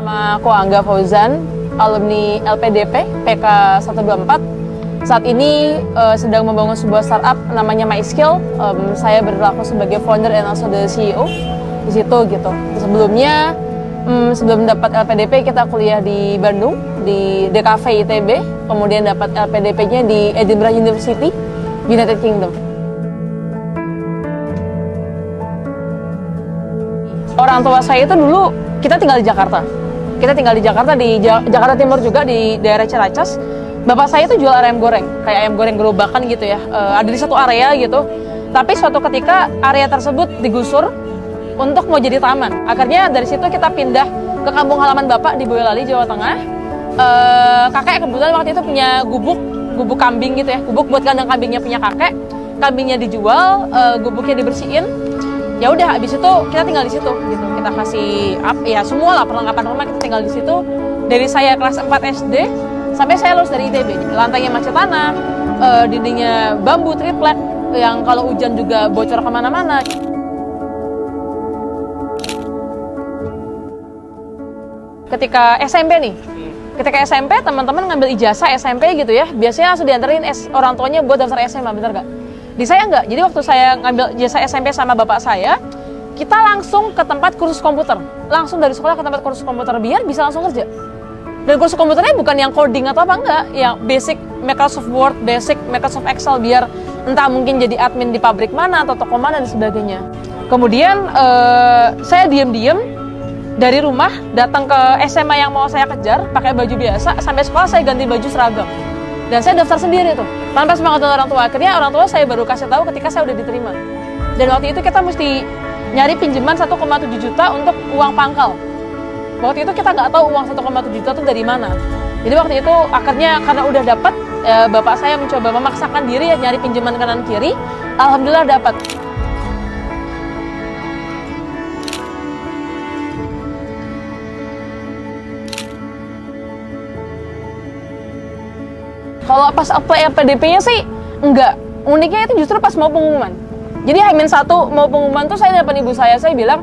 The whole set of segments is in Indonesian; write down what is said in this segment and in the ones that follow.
Nama aku Angga Fauzan, alumni LPDP PK 124. Saat ini sedang membangun sebuah startup namanya MySkill. Saya berlaku sebagai founder and also the CEO di situ gitu. Sebelumnya sebelum dapat LPDP kita kuliah di Bandung di DKV ITB, kemudian dapat LPDP-nya di Edinburgh University, United Kingdom. Orang tua saya itu dulu kita tinggal di Jakarta. Kita tinggal di Jakarta, di Jakarta Timur juga, di daerah Ciracas. Bapak saya itu jual ayam goreng, kayak ayam goreng gerobakan gitu ya. Ada di satu area gitu. Tapi suatu ketika area tersebut digusur untuk mau jadi taman. Akhirnya dari situ kita pindah ke kampung halaman Bapak di Boyolali, Jawa Tengah. Kakek kebetulan waktu itu punya gubuk kambing gitu ya. Gubuk buat kandang kambingnya punya kakek. Kambingnya dijual, gubuknya dibersihin. Ya udah, habis itu kita tinggal di situ gitu. Kita kasih ya semua lah perlengkapan rumah, kita tinggal di situ. Dari saya kelas 4 SD sampai saya lulus dari ITB. Lantainya macet tanah, dindingnya bambu triplek yang kalau hujan juga bocor kemana-mana. Ketika SMP nih, ketika SMP teman-teman ngambil ijazah SMP gitu ya, biasanya langsung dianterin orang tuanya buat daftar SMA, bener gak? Di saya enggak, jadi waktu saya ngambil ijazah SMP sama bapak saya, kita langsung ke tempat kursus komputer. Langsung dari sekolah ke tempat kursus komputer biar bisa langsung kerja. Dan kursus komputernya bukan yang coding atau apa, enggak. Yang basic Microsoft Word, basic Microsoft Excel, biar entah mungkin jadi admin di pabrik mana atau toko mana dan sebagainya. Kemudian saya diem-diem dari rumah datang ke SMA yang mau saya kejar, pakai baju biasa, sampai sekolah saya ganti baju seragam. Dan saya daftar sendiri tuh, tanpa sepengetahuan orang tua. Akhirnya orang tua saya baru kasih tahu ketika saya udah diterima. Dan waktu itu kita mesti nyari pinjaman 1,7 juta untuk uang pangkal. Waktu itu kita nggak tahu uang 1,7 juta itu dari mana. Jadi waktu itu akhirnya karena udah dapat, bapak saya mencoba memaksakan diri ya nyari pinjaman kanan kiri. Alhamdulillah dapat. Kalau pas apply LPDP-nya sih enggak. Uniknya itu justru pas mau pengumuman. Jadi H-1 mau pengumuman tuh saya dapat ibu saya bilang,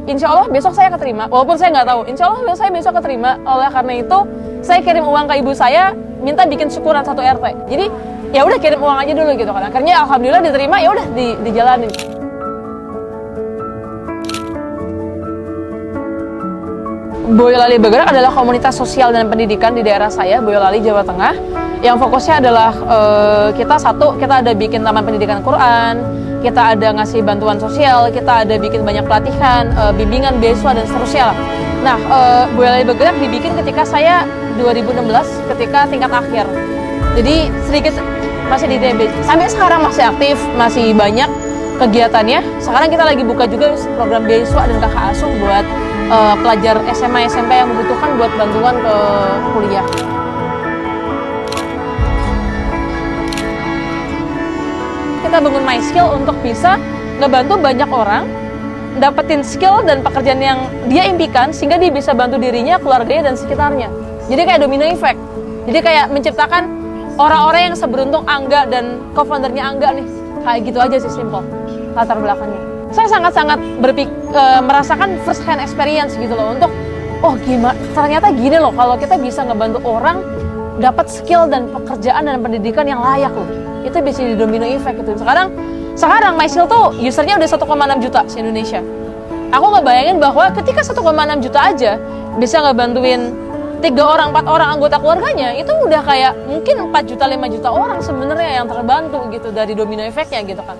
insya Allah besok saya keterima. Walaupun saya nggak tahu, insya Allah saya besok keterima. Oleh karena itu saya kirim uang ke ibu saya, minta bikin syukuran 1 RT. Jadi ya udah kirim uang aja dulu gitu kan. Akhirnya alhamdulillah diterima, ya udah dijalanin. Boyolali Bergerak adalah komunitas sosial dan pendidikan di daerah saya, Boyolali, Jawa Tengah. Yang fokusnya adalah kita ada bikin taman pendidikan Quran, kita ada ngasih bantuan sosial, kita ada bikin banyak pelatihan, bimbingan beasiswa dan seterusnya. Nah, Boyolali Bergerak dibikin ketika saya 2016, ketika tingkat akhir. Jadi sedikit masih di ITB. Sampai sekarang masih aktif, masih banyak kegiatannya. Sekarang kita lagi buka juga program beasiswa dan kakak asuh buat pelajar SMA SMP yang membutuhkan buat bantuan ke kuliah. Kita bangun MySkill untuk bisa ngebantu banyak orang dapetin skill dan pekerjaan yang dia impikan sehingga dia bisa bantu dirinya, keluarganya dan sekitarnya. Jadi kayak domino effect. Jadi kayak menciptakan orang-orang yang seberuntung Angga dan co-foundernya Angga nih. Kayak gitu aja sih, simple latar belakangnya. Saya sangat-sangat merasakan first hand experience gitu loh, untuk gimana ternyata gini loh kalau kita bisa ngebantu orang dapat skill dan pekerjaan dan pendidikan yang layak loh. Itu bisa di domino effect gitu. Sekarang MySkill tuh usernya udah 1,6 juta se Indonesia. Aku ngebayangin bahwa ketika 1,6 juta aja bisa ngebantuin 3 orang, 4 orang anggota keluarganya, itu udah kayak mungkin 4 juta, 5 juta orang sebenarnya yang terbantu gitu dari domino effect-nya gitu kan.